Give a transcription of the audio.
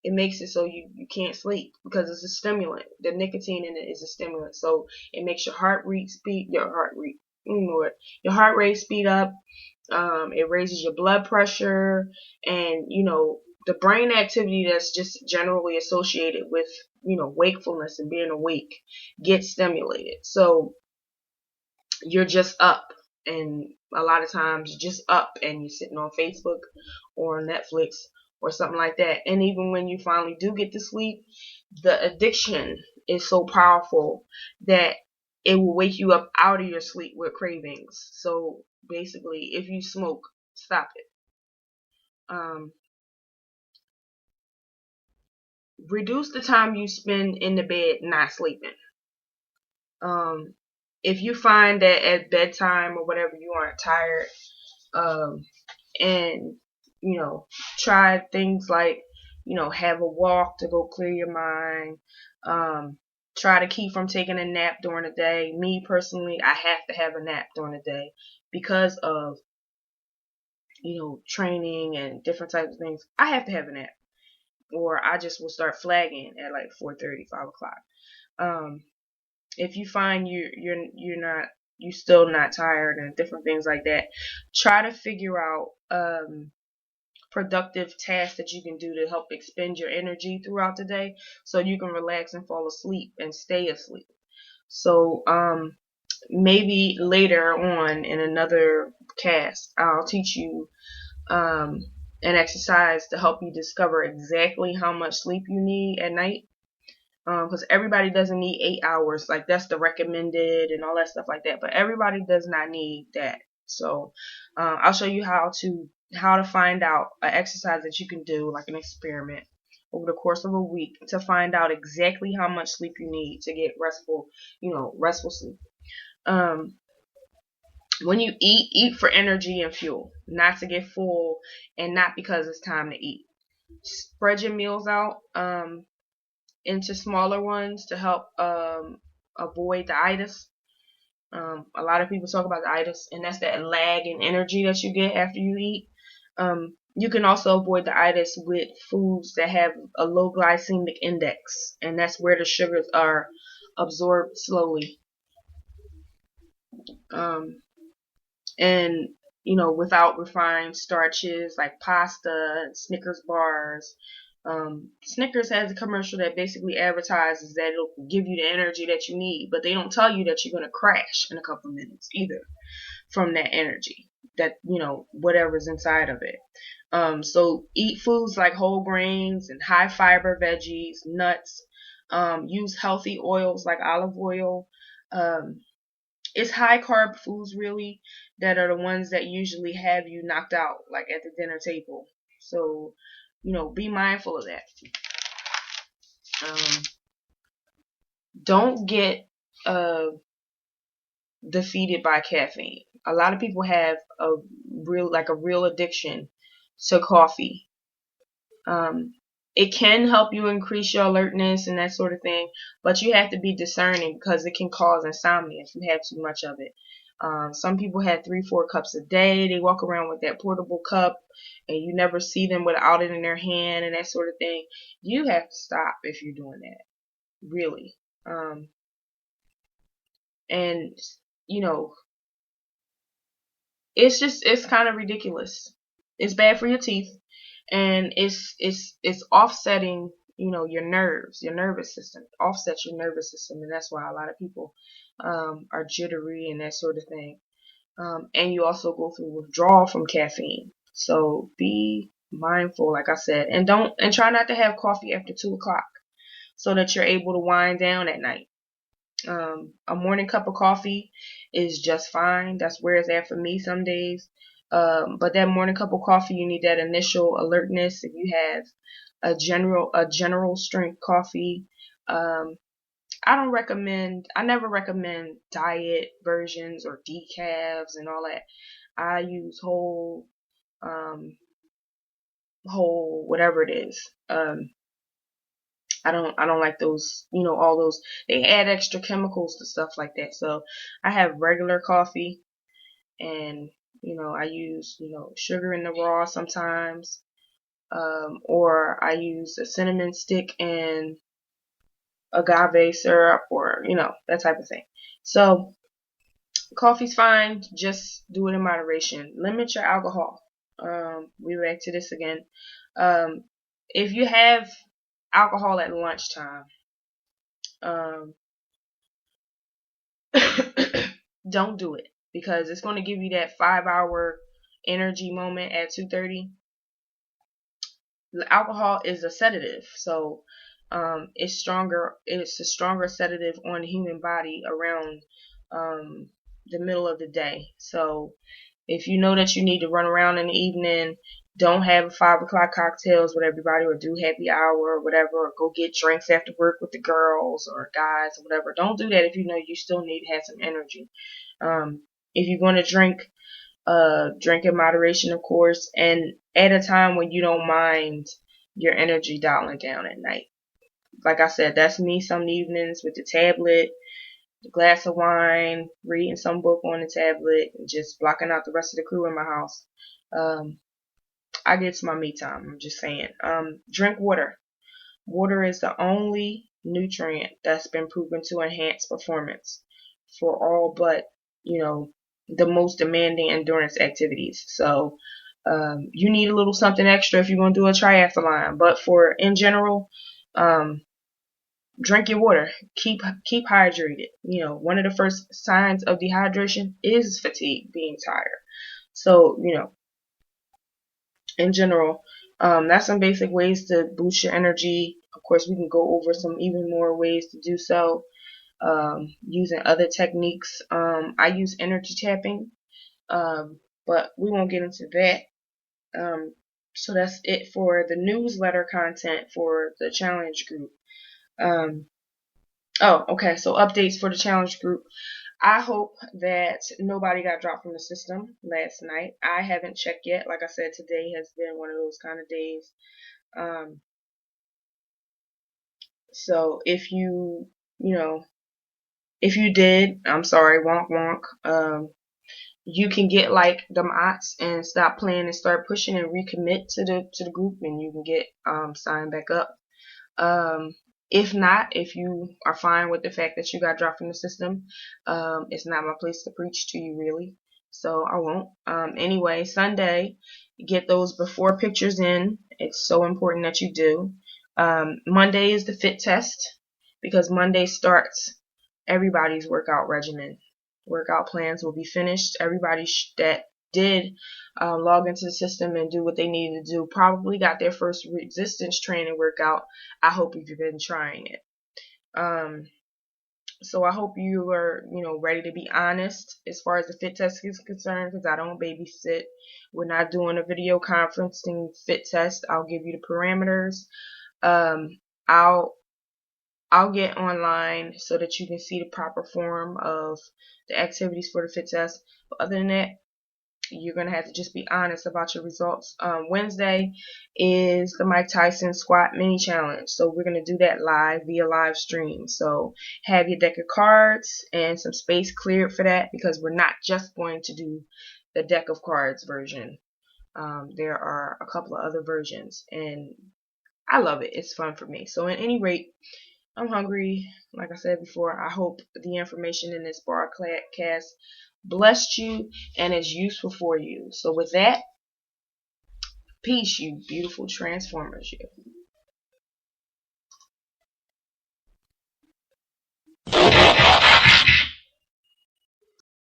It makes it so you can't sleep because it's a stimulant. The nicotine in it is a stimulant, so it makes your your heart rate speed up. It raises your blood pressure, and the brain activity that's just generally associated with wakefulness and being awake gets stimulated. So you're just up, and a lot of times you're just up and you're sitting on Facebook or Netflix or something like that. And even when you finally do get to sleep, the addiction is so powerful that it will wake you up out of your sleep with cravings. So basically, if you smoke, stop it. Um, Reduce the time you spend in the bed not sleeping. Um, if you find that at bedtime or whatever you aren't tired, um, and try things like have a walk to go clear your mind. Try to keep from taking a nap during the day. Me personally, I have to have a nap during the day because of training and different types of things. I have to have a nap, or I just will start flagging at like 4:30, 5 o'clock. um if you find you're still not tired and different things like that, try to figure out productive tasks that you can do to help expend your energy throughout the day so you can relax and fall asleep and stay asleep. So maybe later on in another cast I'll teach you an exercise to help you discover exactly how much sleep you need at night, because everybody doesn't need 8 hours. Like, that's the recommended and all that stuff like that, but everybody does not need that. So I'll show you how to find out an exercise that you can do, like an experiment, over the course of a week to find out exactly how much sleep you need to get restful sleep. When you eat for energy and fuel, not to get full, and not because it's time to eat. Spread your meals out into smaller ones to help avoid the itis. A lot of people talk about the itis, and that's that lag in energy that you get after you eat. You can also avoid the itis with foods that have a low glycemic index, and that's where the sugars are absorbed slowly. And without refined starches like pasta and Snickers bars. Snickers has a commercial that basically advertises that it'll give you the energy that you need, but they don't tell you that you're going to crash in a couple of minutes either from that energy, that whatever's inside of it. So eat foods like whole grains and high fiber veggies, nuts. Use healthy oils like olive oil. It's high carb foods really that are the ones that usually have you knocked out, like at the dinner table. So be mindful of that. Don't get defeated by caffeine. A lot of people have a real addiction to coffee. It can help you increase your alertness and that sort of thing, but you have to be discerning because it can cause insomnia if you have too much of it. Some people have 3-4 cups a day. They walk around with that portable cup, and you never see them without it in their hand and that sort of thing. You have to stop if you're doing that, really. And it's kind of ridiculous. It's bad for your teeth, and it's offsetting your nervous system. It offsets your nervous system, and that's why a lot of people are jittery and that sort of thing. And you also go through withdrawal from caffeine. So be mindful, like I said, and try not to have coffee after 2 o'clock, so that you're able to wind down at night. A morning cup of coffee is just fine. That's where it's at for me some days. But that morning cup of coffee, you need that initial alertness. If you have a general strength coffee, I never recommend diet versions or decafs and all that. I use whole whatever it is. I don't like those, all those, they add extra chemicals to stuff like that. So I have regular coffee, and I use, sugar in the raw sometimes. or I use a cinnamon stick and agave syrup, or that type of thing. So coffee's fine, just do it in moderation. Limit your alcohol. We back to this again. If you have alcohol at lunchtime, um, don't do it, because it's going to give you that 5 hour energy moment at 2:30. Alcohol is a sedative, so it's stronger. It's a stronger sedative on the human body around the middle of the day. So if you know that you need to run around in the evening, don't have 5 o'clock cocktails with everybody, or do happy hour or whatever, or go get drinks after work with the girls or guys or whatever. Don't do that if you know you still need to have some energy. If you're going to drink in moderation, of course, and at a time when you don't mind your energy dialing down at night. Like I said, that's me some evenings with the tablet, the glass of wine, reading some book on the tablet, and just blocking out the rest of the crew in my house. I get to my me time, I'm just saying. Drink water. Water is the only nutrient that's been proven to enhance performance for all but, the most demanding endurance activities. So you need a little something extra if you're going to do a triathlon. But in general, drink your water. Keep hydrated. One of the first signs of dehydration is fatigue, being tired. So, in general, that's some basic ways to boost your energy. Of course, we can go over some even more ways to do so. Using other techniques. I use energy tapping, but we won't get into that. So that's it for the newsletter content for the challenge group. Okay, so updates for the challenge group. I hope that nobody got dropped from the system last night. I haven't checked yet. Like I said, today has been one of those kind of days. So if you did, I'm sorry, wonk wonk. You can get like the mods and stop playing and start pushing and recommit to the group, and you can get signed back up. If not, if you are fine with the fact that you got dropped from the system, it's not my place to preach to you, really. So I won't. Anyway, Sunday, get those before pictures in. It's so important that you do. Monday is the fit test, because Monday starts everybody's workout regimen. Workout plans will be finished. Everybody that did log into the system and do what they needed to do probably got their first resistance training workout. I hope you've been trying it. So I hope you are, ready to be honest as far as the fit test is concerned, because I don't babysit. We're not doing a video conferencing fit test. I'll give you the parameters. I'll get online so that you can see the proper form of the activities for the fit test. But other than that, you're going to have to just be honest about your results. Wednesday is the Mike Tyson squat mini challenge. So we're going to do that live via live stream. So have your deck of cards and some space cleared for that, because we're not just going to do the deck of cards version. There are a couple of other versions, and I love it. It's fun for me. So at any rate, I'm hungry. Like I said before, I hope the information in this broadcast blessed you and is useful for you. So with that, peace, you beautiful transformers, you.